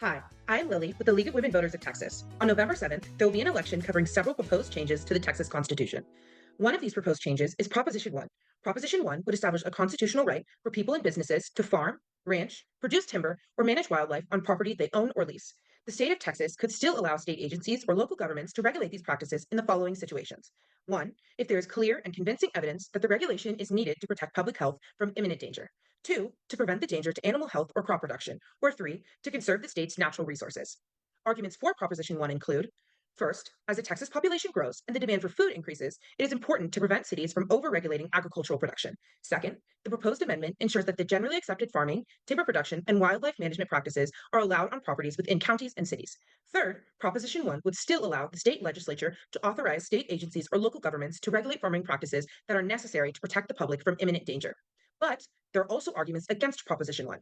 Hi, I'm Lily with the League of Women Voters of Texas. On November 7th, there will be an election covering several proposed changes to the Texas Constitution. One of these proposed changes is Proposition 1. Proposition 1 would establish a constitutional right for people and businesses to farm, ranch, produce timber, or manage wildlife on property they own or lease. The state of Texas could still allow state agencies or local governments to regulate these practices in the following situations. One, if there is clear and convincing evidence that the regulation is needed to protect public health from imminent danger. Two, to prevent the danger to animal health or crop production. Or three, to conserve the state's natural resources. Arguments for Proposition 1 include first, as the Texas population grows and the demand for food increases, it is important to prevent cities from overregulating agricultural production. Second, the proposed amendment ensures that the generally accepted farming, timber production, and wildlife management practices are allowed on properties within counties and cities. Third, Proposition 1 would still allow the state legislature to authorize state agencies or local governments to regulate farming practices that are necessary to protect the public from imminent danger. But there are also arguments against Proposition 1.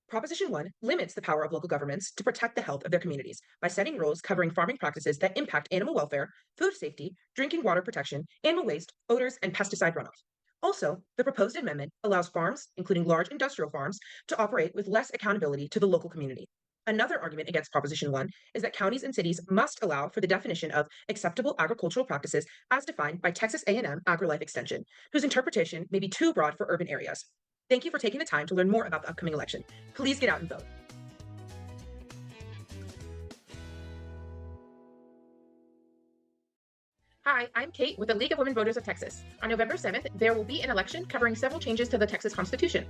Proposition 1 limits the power of local governments to protect the health of their communities by setting rules covering farming practices that impact animal welfare, food safety, drinking water protection, animal waste, odors, and pesticide runoff. Also, the proposed amendment allows farms, including large industrial farms, to operate with less accountability to the local community. Another argument against Proposition 1 is that counties and cities must allow for the definition of acceptable agricultural practices as defined by Texas A&M AgriLife Extension, whose interpretation may be too broad for urban areas. Thank you for taking the time to learn more about the upcoming election. Please get out and vote. Hi, I'm Kate with the League of Women Voters of Texas. On November 7th, there will be an election covering several changes to the Texas Constitution.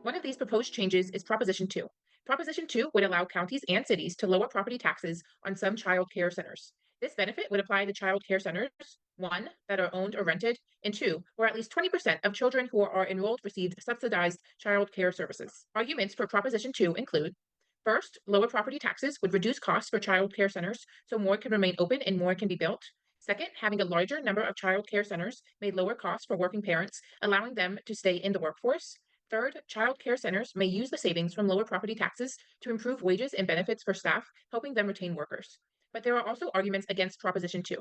One of these proposed changes is Proposition 2. Proposition 2 would allow counties and cities to lower property taxes on some child care centers. This benefit would apply to child care centers, one, that are owned or rented, and two, where at least 20% of children who are enrolled received subsidized child care services. Arguments for Proposition 2 include first, lower property taxes would reduce costs for child care centers so more can remain open and more can be built. Second, having a larger number of child care centers may lower costs for working parents, allowing them to stay in the workforce. Third, child care centers may use the savings from lower property taxes to improve wages and benefits for staff, helping them retain workers. But there are also arguments against Proposition 2.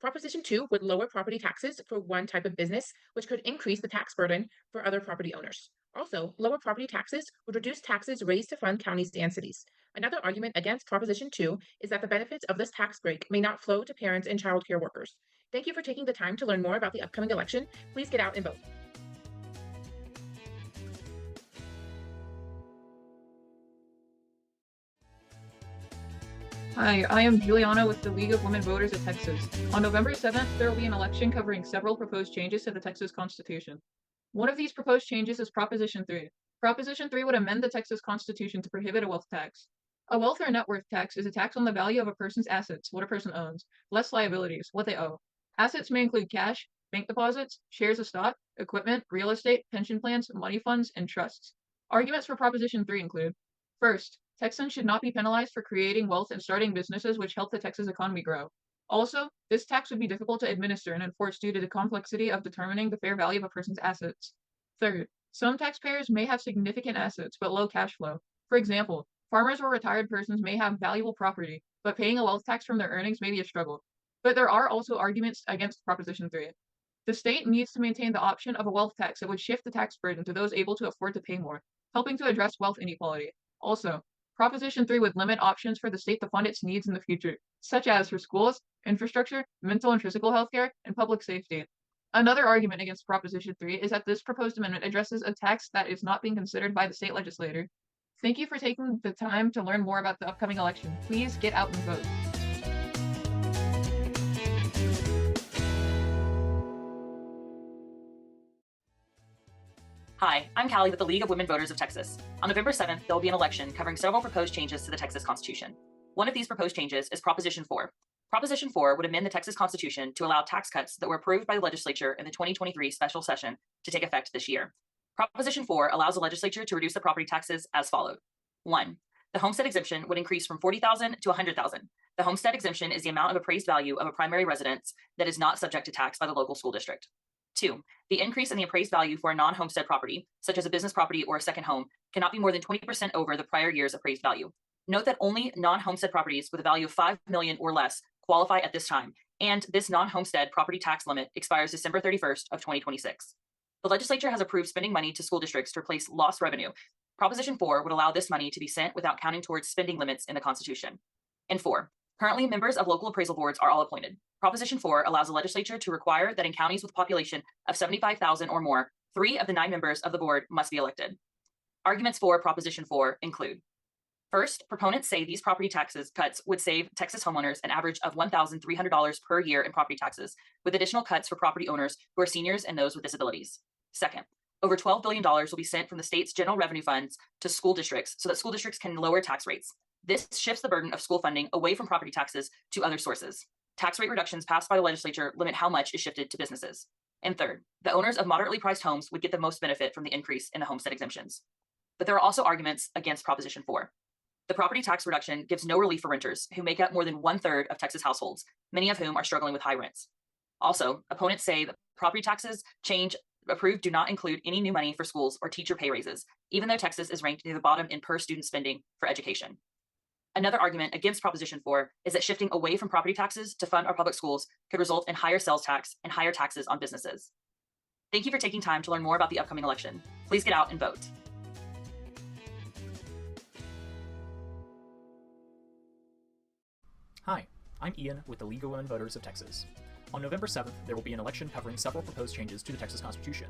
Proposition 2 would lower property taxes for one type of business, which could increase the tax burden for other property owners. Also, lower property taxes would reduce taxes raised to fund counties and cities. Another argument against Proposition 2 is that the benefits of this tax break may not flow to parents and child care workers. Thank you for taking the time to learn more about the upcoming election. Please get out and vote. Hi, I am Juliana with the League of Women Voters of Texas. On November 7th, there will be an election covering several proposed changes to the Texas Constitution. One of these proposed changes is Proposition 3. Proposition 3 would amend the Texas Constitution to prohibit a wealth tax. A wealth or net worth tax is a tax on the value of a person's assets, what a person owns, less liabilities, what they owe. Assets may include cash, bank deposits, shares of stock, equipment, real estate, pension plans, money funds, and trusts. Arguments for Proposition 3 include first, Texans should not be penalized for creating wealth and starting businesses which help the Texas economy grow. Also, this tax would be difficult to administer and enforce due to the complexity of determining the fair value of a person's assets. Third, some taxpayers may have significant assets but low cash flow. For example, farmers or retired persons may have valuable property, but paying a wealth tax from their earnings may be a struggle. But there are also arguments against Proposition 3. The state needs to maintain the option of a wealth tax that would shift the tax burden to those able to afford to pay more, helping to address wealth inequality. Also, Proposition 3 would limit options for the state to fund its needs in the future, such as for schools, infrastructure, mental and physical health care, and public safety. Another argument against Proposition 3 is that this proposed amendment addresses a tax that is not being considered by the state legislature. Thank you for taking the time to learn more about the upcoming election. Please get out and vote. Hi, I'm Callie with the League of Women Voters of Texas. On November 7th, there will be an election covering several proposed changes to the Texas Constitution. One of these proposed changes is Proposition 4. Proposition 4 would amend the Texas Constitution to allow tax cuts that were approved by the legislature in the 2023 special session to take effect this year. Proposition 4 allows the legislature to reduce the property taxes as follows. 1. The homestead exemption would increase from $40,000 to $100,000. The homestead exemption is the amount of appraised value of a primary residence that is not subject to tax by the local school district. 2. The increase in the appraised value for a non-homestead property, such as a business property or a second home, cannot be more than 20% over the prior year's appraised value. Note that only non-homestead properties with a value of $5 million or less qualify at this time, and this non-homestead property tax limit expires December 31st of 2026. The legislature has approved spending money to school districts to replace lost revenue Proposition 4 would allow this money to be sent without counting towards spending limits in the Constitution. And 4, currently members of local appraisal boards are all appointed. Proposition 4 allows the legislature to require that in counties with a population of 75,000 or more, 3 of the 9 members of the board must be elected. Arguments for Proposition 4 include: first, proponents say these property taxes cuts would save Texas homeowners an average of $1,300 per year in property taxes, with additional cuts for property owners who are seniors and those with disabilities. Second, over $12 billion will be sent from the state's general revenue funds to school districts so that school districts can lower tax rates. This shifts the burden of school funding away from property taxes to other sources. Tax rate reductions passed by the legislature limit how much is shifted to businesses. And third, the owners of moderately priced homes would get the most benefit from the increase in the homestead exemptions. But there are also arguments against Proposition 4. The property tax reduction gives no relief for renters who make up more than 1/3 of Texas households, many of whom are struggling with high rents. Also, opponents say that property taxes change approved do not include any new money for schools or teacher pay raises, even though Texas is ranked near the bottom in per student spending for education. Another argument against Proposition 4 is that shifting away from property taxes to fund our public schools could result in higher sales tax and higher taxes on businesses. Thank you for taking time to learn more about the upcoming election. Please get out and vote. Hi, I'm Ian with the League of Women Voters of Texas. On November 7th, there will be an election covering several proposed changes to the Texas Constitution.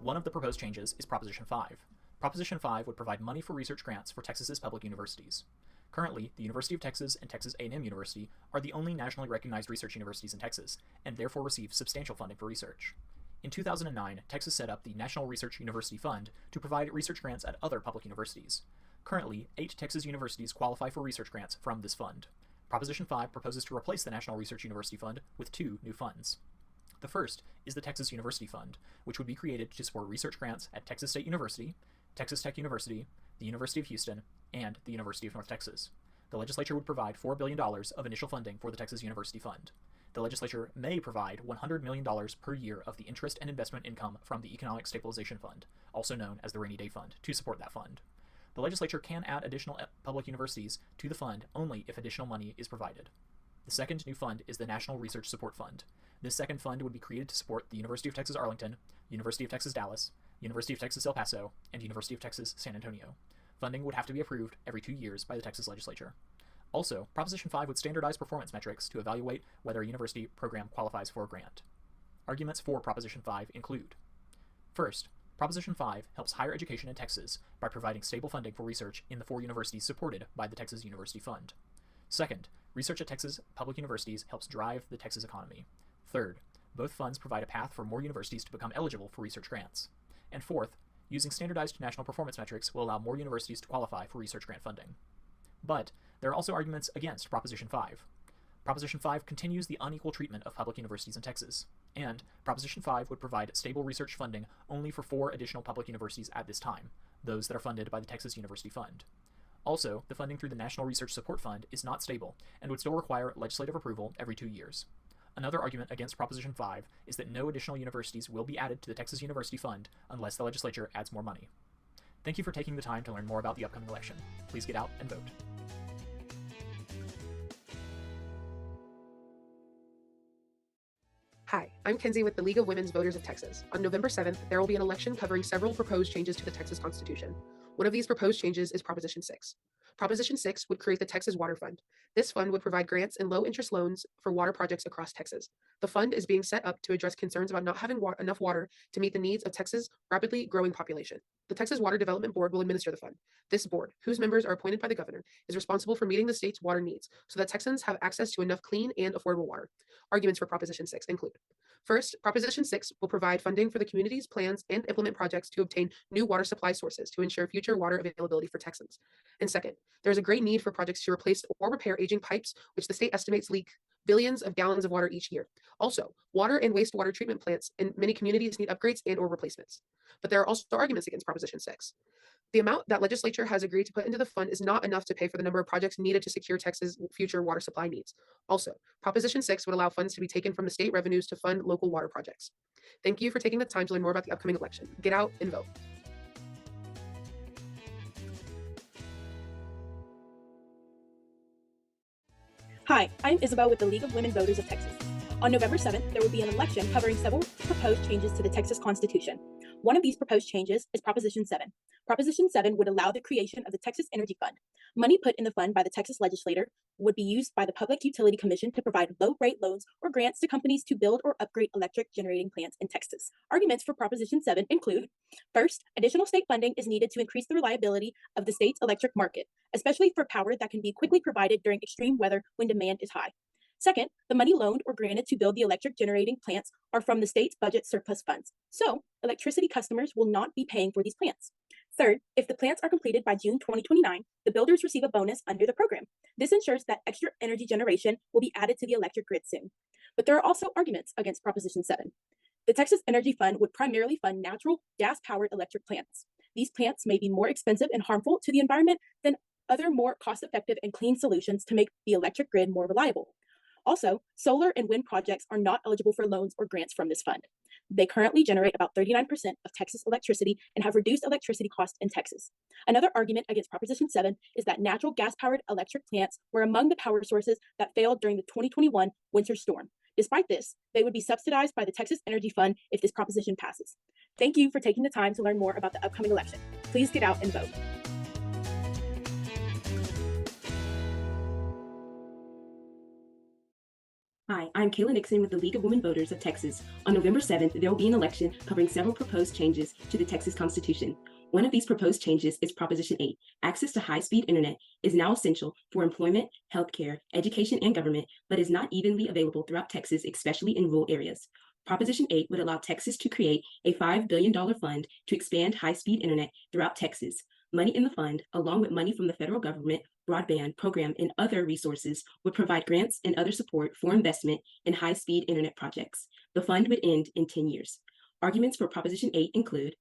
One of the proposed changes is Proposition 5. Proposition 5 would provide money for research grants for Texas's public universities. Currently, the University of Texas and Texas A&M University are the only nationally recognized research universities in Texas, and therefore receive substantial funding for research. In 2009, Texas set up the National Research University Fund to provide research grants at other public universities. Currently, 8 Texas universities qualify for research grants from this fund. Proposition 5 proposes to replace the National Research University Fund with 2 new funds. The first is the Texas University Fund, which would be created to support research grants at Texas State University, Texas Tech University, the University of Houston, and the University of North Texas. The legislature would provide $4 billion of initial funding for the Texas University Fund. The legislature may provide $100 million per year of the interest and investment income from the Economic Stabilization Fund, also known as the Rainy Day Fund, to support that fund. The legislature can add additional public universities to the fund only if additional money is provided. The second new fund is the National Research Support Fund. This second fund would be created to support the University of Texas Arlington, University of Texas Dallas, University of Texas El Paso, and University of Texas San Antonio. Funding would have to be approved every 2 years by the Texas legislature. Also, Proposition 5 would standardize performance metrics to evaluate whether a university program qualifies for a grant. Arguments for Proposition 5 include: first, Proposition 5 helps higher education in Texas by providing stable funding for research in the 4 universities supported by the Texas University Fund. Second, research at Texas public universities helps drive the Texas economy. Third, both funds provide a path for more universities to become eligible for research grants. And fourth, using standardized national performance metrics will allow more universities to qualify for research grant funding. But there are also arguments against Proposition 5. Proposition 5 continues the unequal treatment of public universities in Texas, and Proposition 5 would provide stable research funding only for 4 additional public universities at this time, those that are funded by the Texas University Fund. Also, the funding through the National Research Support Fund is not stable and would still require legislative approval every 2 years. Another argument against Proposition 5 is that no additional universities will be added to the Texas University Fund unless the legislature adds more money. Thank you for taking the time to learn more about the upcoming election. Please get out and vote. Hi, I'm Kenzie with the League of Women's Voters of Texas. On November 7th, there will be an election covering several proposed changes to the Texas Constitution. One of these proposed changes is Proposition 6. Proposition 6 would create the Texas Water Fund. This fund would provide grants and low-interest loans for water projects across Texas. The fund is being set up to address concerns about not having enough water to meet the needs of Texas' rapidly growing population. The Texas Water Development Board will administer the fund. This board, whose members are appointed by the governor, is responsible for meeting the state's water needs so that Texans have access to enough clean and affordable water. Arguments for Proposition 6 include: first, Proposition 6 will provide funding for the community's plans and implement projects to obtain new water supply sources to ensure future water availability for Texans. And second, there is a great need for projects to replace or repair aging pipes, which the state estimates leak billions of gallons of water each year. Also, water and wastewater treatment plants in many communities need upgrades and or replacements. But there are also arguments against Proposition 6. The amount that legislature has agreed to put into the fund is not enough to pay for the number of projects needed to secure Texas' future water supply needs. Also, Proposition 6 would allow funds to be taken from the state revenues to fund local water projects. Thank you for taking the time to learn more about the upcoming election. Get out and vote. Hi, I'm Isabel with the League of Women Voters of Texas. On November 7th, there will be an election covering several proposed changes to the Texas Constitution. One of these proposed changes is Proposition 7. Proposition 7 would allow the creation of the Texas Energy Fund. Money put in the fund by the Texas legislature would be used by the Public Utility Commission to provide low-rate loans or grants to companies to build or upgrade electric generating plants in Texas. Arguments for Proposition 7 include, first, additional state funding is needed to increase the reliability of the state's electric market, especially for power that can be quickly provided during extreme weather when demand is high. Second, the money loaned or granted to build the electric generating plants are from the state's budget surplus funds, so electricity customers will not be paying for these plants. Third, if the plants are completed by June 2029, the builders receive a bonus under the program. This ensures that extra energy generation will be added to the electric grid soon. But there are also arguments against Proposition 7. The Texas Energy Fund would primarily fund natural gas-powered electric plants. These plants may be more expensive and harmful to the environment than other more cost-effective and clean solutions to make the electric grid more reliable. Also, solar and wind projects are not eligible for loans or grants from this fund. They currently generate about 39% of Texas electricity and have reduced electricity costs in Texas. Another argument against Proposition 7 is that natural gas-powered electric plants were among the power sources that failed during the 2021 winter storm. Despite this, they would be subsidized by the Texas Energy Fund if this proposition passes. Thank you for taking the time to learn more about the upcoming election. Please get out and vote. Hi, I'm Kayla Nixon with the League of Women Voters of Texas. On November 7th, there will be an election covering several proposed changes to the Texas Constitution. One of these proposed changes is Proposition 8. Access to high-speed internet is now essential for employment, healthcare, education, and government, but is not evenly available throughout Texas, especially in rural areas. Proposition 8 would allow Texas to create a $5 billion fund to expand high-speed internet throughout Texas. Money in the fund, along with money from the federal government, broadband program, and other resources, would provide grants and other support for investment in high-speed internet projects. The fund would end in 10 years. Arguments for Proposition 8 include,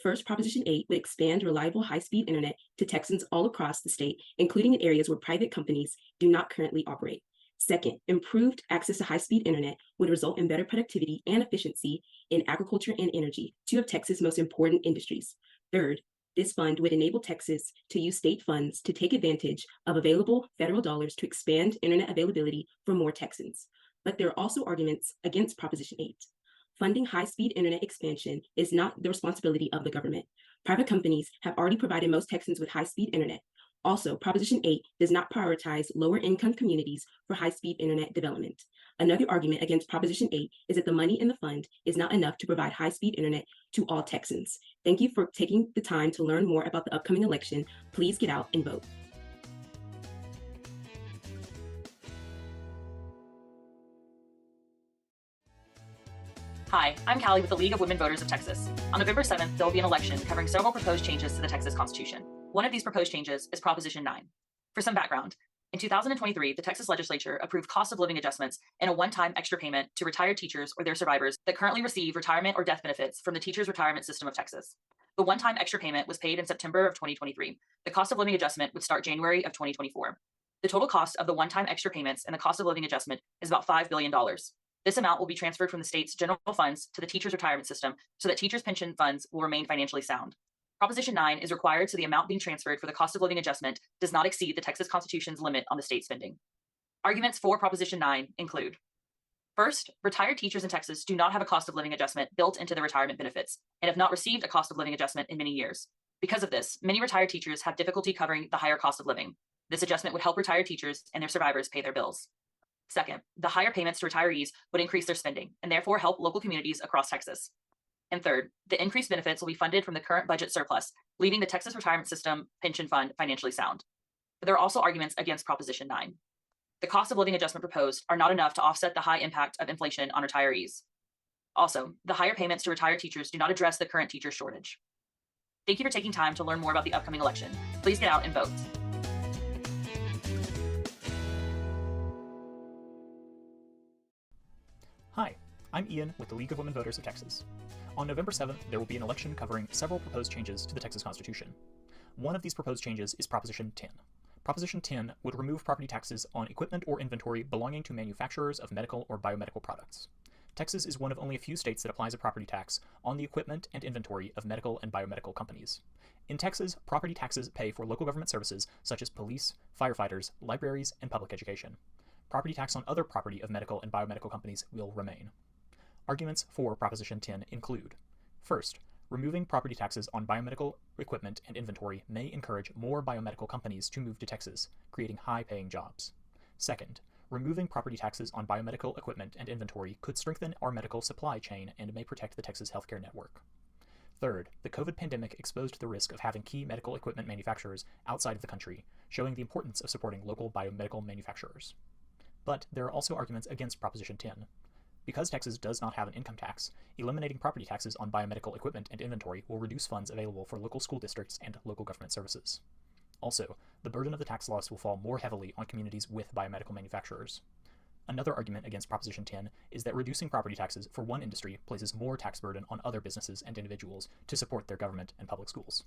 first, Proposition 8 would expand reliable high-speed internet to Texans all across the state, including in areas where private companies do not currently operate. Second, improved access to high-speed internet would result in better productivity and efficiency in agriculture and energy, two of Texas' most important industries. Third, this fund would enable Texas to use state funds to take advantage of available federal dollars to expand internet availability for more Texans. But there are also arguments against Proposition 8. Funding high-speed internet expansion is not the responsibility of the government. Private companies have already provided most Texans with high-speed internet. Also, Proposition 8 does not prioritize lower-income communities for high-speed internet development. Another argument against Proposition 8 is that the money in the fund is not enough to provide high-speed internet to all Texans. Thank you for taking the time to learn more about the upcoming election. Please get out and vote. Hi, I'm Callie with the League of Women Voters of Texas. On November 7th, there will be an election covering several proposed changes to the Texas Constitution. One of these proposed changes is Proposition 9. For some background, in 2023, the Texas legislature approved cost of living adjustments and a one-time extra payment to retired teachers or their survivors that currently receive retirement or death benefits from the Teachers Retirement System of Texas. The one-time extra payment was paid in September of 2023. The cost of living adjustment would start January of 2024. The total cost of the one-time extra payments and the cost of living adjustment is about $5 billion. This amount will be transferred from the state's general funds to the Teachers Retirement System so that teachers' pension funds will remain financially sound. Proposition 9 is required so the amount being transferred for the cost of living adjustment does not exceed the Texas Constitution's limit on the state spending. Arguments for Proposition 9 include, first, retired teachers in Texas do not have a cost of living adjustment built into their retirement benefits and have not received a cost of living adjustment in many years. Because of this, many retired teachers have difficulty covering the higher cost of living. This adjustment would help retired teachers and their survivors pay their bills. Second, the higher payments to retirees would increase their spending and therefore help local communities across Texas. And third, the increased benefits will be funded from the current budget surplus, leaving the Texas Retirement System pension fund financially sound. But there are also arguments against Proposition 9. The cost of living adjustment proposed are not enough to offset the high impact of inflation on retirees. Also, the higher payments to retired teachers do not address the current teacher shortage. Thank you for taking time to learn more about the upcoming election. Please get out and vote. Hi, I'm Ian with the League of Women Voters of Texas. On November 7th, there will be an election covering several proposed changes to the Texas Constitution. One of these proposed changes is Proposition 10. Proposition 10 would remove property taxes on equipment or inventory belonging to manufacturers of medical or biomedical products. Texas is one of only a few states that applies a property tax on the equipment and inventory of medical and biomedical companies. In Texas, property taxes pay for local government services such as police, firefighters, libraries, and public education. Property tax on other property of medical and biomedical companies will remain. Arguments for Proposition 10 include, first, Removing property taxes on biomedical equipment and inventory may encourage more biomedical companies to move to Texas, creating high-paying jobs. Second, removing property taxes on biomedical equipment and inventory could strengthen our medical supply chain and may protect the Texas healthcare network. Third, the COVID pandemic exposed the risk of having key medical equipment manufacturers outside of the country, showing the importance of supporting local biomedical manufacturers. But there are also arguments against Proposition 10. Because Texas does not have an income tax, eliminating property taxes on biomedical equipment and inventory will reduce funds available for local school districts and local government services. Also, the burden of the tax loss will fall more heavily on communities with biomedical manufacturers. Another argument against Proposition 10 is that reducing property taxes for one industry places more tax burden on other businesses and individuals to support their government and public schools.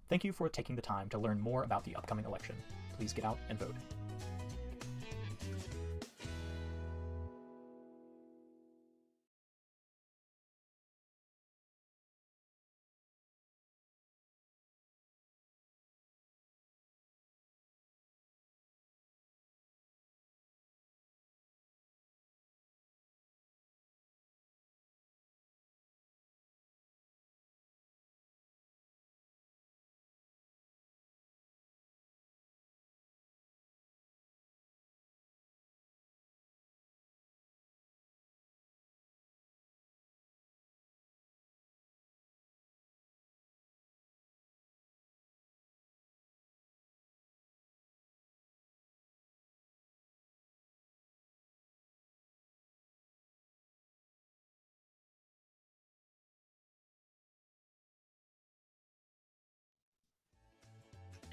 Thank you for taking the time to learn more about the upcoming election. Please get out and vote.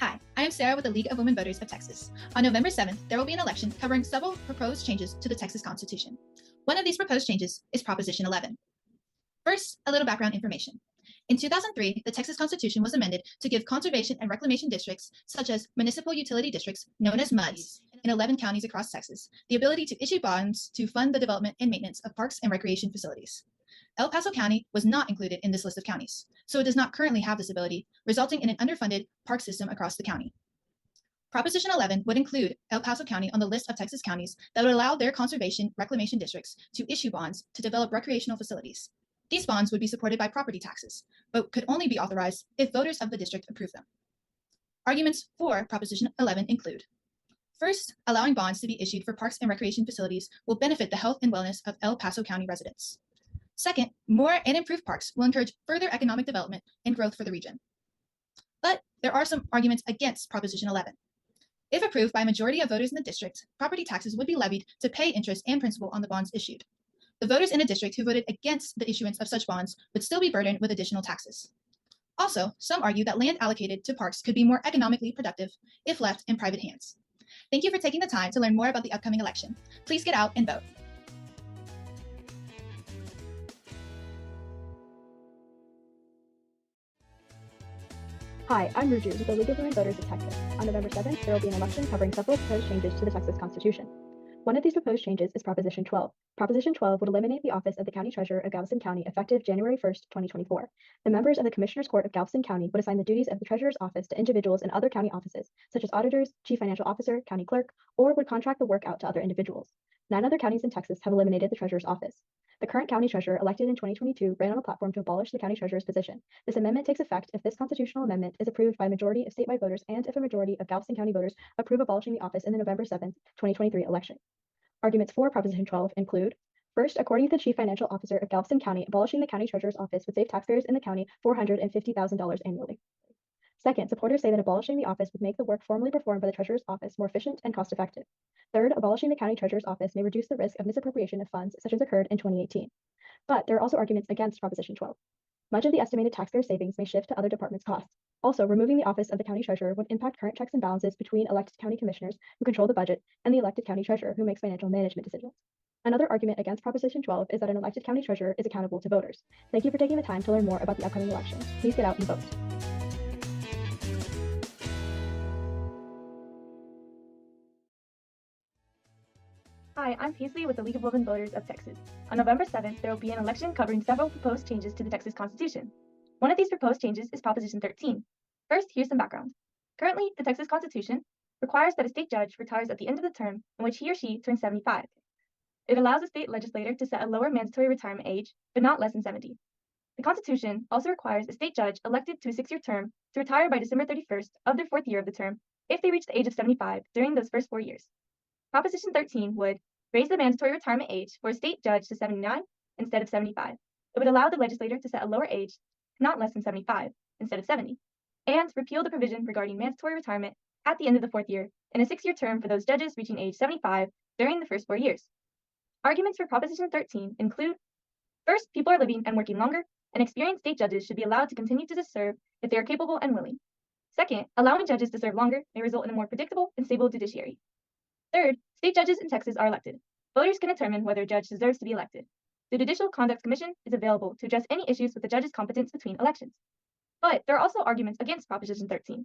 Hi, I am Sarah with the League of Women Voters of Texas. On November 7th, there will be an election covering several proposed changes to the Texas Constitution. One of these proposed changes is Proposition 11. First, a little background information. In 2003, the Texas Constitution was amended to give conservation and reclamation districts, such as municipal utility districts, known as MUDs, in 11 counties across Texas, the ability to issue bonds to fund the development and maintenance of parks and recreation facilities. El Paso County was not included in this list of counties, so it does not currently have this ability, resulting in an underfunded park system across the county. Proposition 11 would include El Paso County on the list of Texas counties that would allow their conservation reclamation districts to issue bonds to develop recreational facilities. These bonds would be supported by property taxes, but could only be authorized if voters of the district approve them. Arguments for Proposition 11 include: first, allowing bonds to be issued for parks and recreation facilities will benefit the health and wellness of El Paso County residents. Second, more and improved parks will encourage further economic development and growth for the region. But there are some arguments against Proposition 11. If approved by a majority of voters in the district, property taxes would be levied to pay interest and principal on the bonds issued. The voters in a district who voted against the issuance of such bonds would still be burdened with additional taxes. Also, some argue that land allocated to parks could be more economically productive if left in private hands. Thank you for taking the time to learn more about the upcoming election. Please get out and vote. Hi, I'm Ruju with the League of Women Voters of Texas. On November 7th, there will be an election covering several proposed changes to the Texas Constitution. One of these proposed changes is Proposition 12. Proposition 12 would eliminate the office of the County Treasurer of Galveston County effective January 1st, 2024. The members of the Commissioner's Court of Galveston County would assign the duties of the Treasurer's office to individuals in other county offices, such as auditors, chief financial officer, county clerk, or would contract the work out to other individuals. 9 other counties in Texas have eliminated the Treasurer's office. The current county treasurer, elected in 2022, ran on a platform to abolish the county treasurer's position. This amendment takes effect if this constitutional amendment is approved by a majority of statewide voters and if a majority of Galveston County voters approve abolishing the office in the November 7th, 2023 election. Arguments for Proposition 12 include: first, according to the chief financial officer of Galveston County, abolishing the county treasurer's office would save taxpayers in the county $450,000 annually. Second, supporters say that abolishing the office would make the work formerly performed by the treasurer's office more efficient and cost-effective. Third, abolishing the county treasurer's office may reduce the risk of misappropriation of funds, such as occurred in 2018. But there are also arguments against Proposition 12. Much of the estimated taxpayer savings may shift to other departments' costs. Also, removing the office of the county treasurer would impact current checks and balances between elected county commissioners, who control the budget, and the elected county treasurer, who makes financial management decisions. Another argument against Proposition 12 is that an elected county treasurer is accountable to voters. Thank you for taking the time to learn more about the upcoming election. Please get out and vote. Hi, I'm Paisley with the League of Women Voters of Texas. On November 7th, there will be an election covering several proposed changes to the Texas Constitution. One of these proposed changes is Proposition 13. First, here's some background. Currently, the Texas Constitution requires that a state judge retires at the end of the term in which he or she turns 75. It allows a state legislator to set a lower mandatory retirement age, but not less than 70. The Constitution also requires a state judge elected to a 6-year term to retire by December 31st of their 4th year of the term if they reach the age of 75 during those first 4 years. Proposition 13 would raise the mandatory retirement age for a state judge to 79 instead of 75. It would allow the legislator to set a lower age, not less than 75, instead of 70, and repeal the provision regarding mandatory retirement at the end of the 4th year in a 6-year term for those judges reaching age 75 during the first 4 years. Arguments for Proposition 13 include: first, people are living and working longer, and experienced state judges should be allowed to continue to serve if they are capable and willing. Second, allowing judges to serve longer may result in a more predictable and stable judiciary. Third, state judges in Texas are elected. Voters can determine whether a judge deserves to be elected. The Judicial Conduct Commission is available to address any issues with the judge's competence between elections. But there are also arguments against Proposition 13.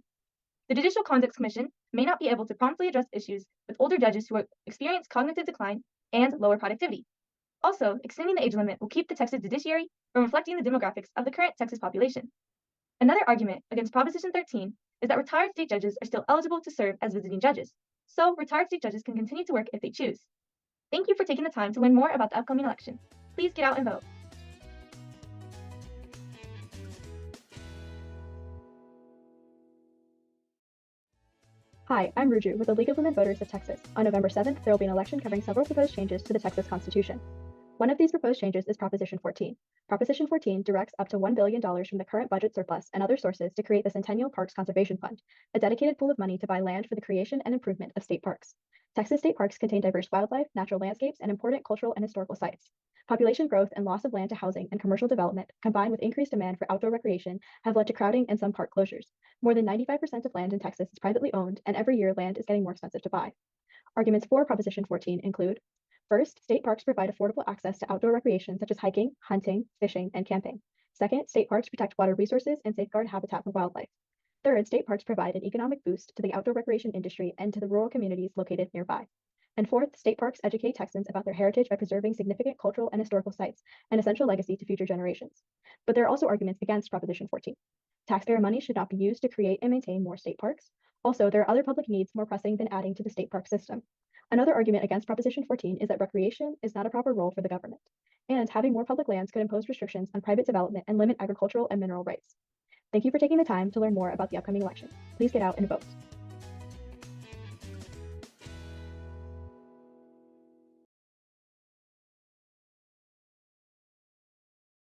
The Judicial Conduct Commission may not be able to promptly address issues with older judges who experience cognitive decline and lower productivity. Also, extending the age limit will keep the Texas judiciary from reflecting the demographics of the current Texas population. Another argument against Proposition 13 is that retired state judges are still eligible to serve as visiting judges, so retired state judges can continue to work if they choose. Thank you for taking the time to learn more about the upcoming election. Please get out and vote. Hi, I'm Ruju with the League of Women Voters of Texas. On November 7th, there will be an election covering several proposed changes to the Texas Constitution. One of these proposed changes is Proposition 14. Proposition 14 directs up to $1 billion from the current budget surplus and other sources to create the Centennial Parks Conservation Fund, a dedicated pool of money to buy land for the creation and improvement of state parks. Texas state parks contain diverse wildlife, natural landscapes, and important cultural and historical sites. Population growth and loss of land to housing and commercial development, combined with increased demand for outdoor recreation, have led to crowding and some park closures. More than 95% of land in Texas is privately owned, and every year land is getting more expensive to buy. Arguments for Proposition 14 include: first, state parks provide affordable access to outdoor recreation such as hiking, hunting, fishing, and camping. Second, state parks protect water resources and safeguard habitat for wildlife. Third, state parks provide an economic boost to the outdoor recreation industry and to the rural communities located nearby. And fourth, state parks educate Texans about their heritage by preserving significant cultural and historical sites, an essential legacy to future generations. But there are also arguments against Proposition 14. Taxpayer money should not be used to create and maintain more state parks. Also, there are other public needs more pressing than adding to the state park system. Another argument against Proposition 14 is that recreation is not a proper role for the government, and having more public lands could impose restrictions on private development and limit agricultural and mineral rights. Thank you for taking the time to learn more about the upcoming election. Please get out and vote.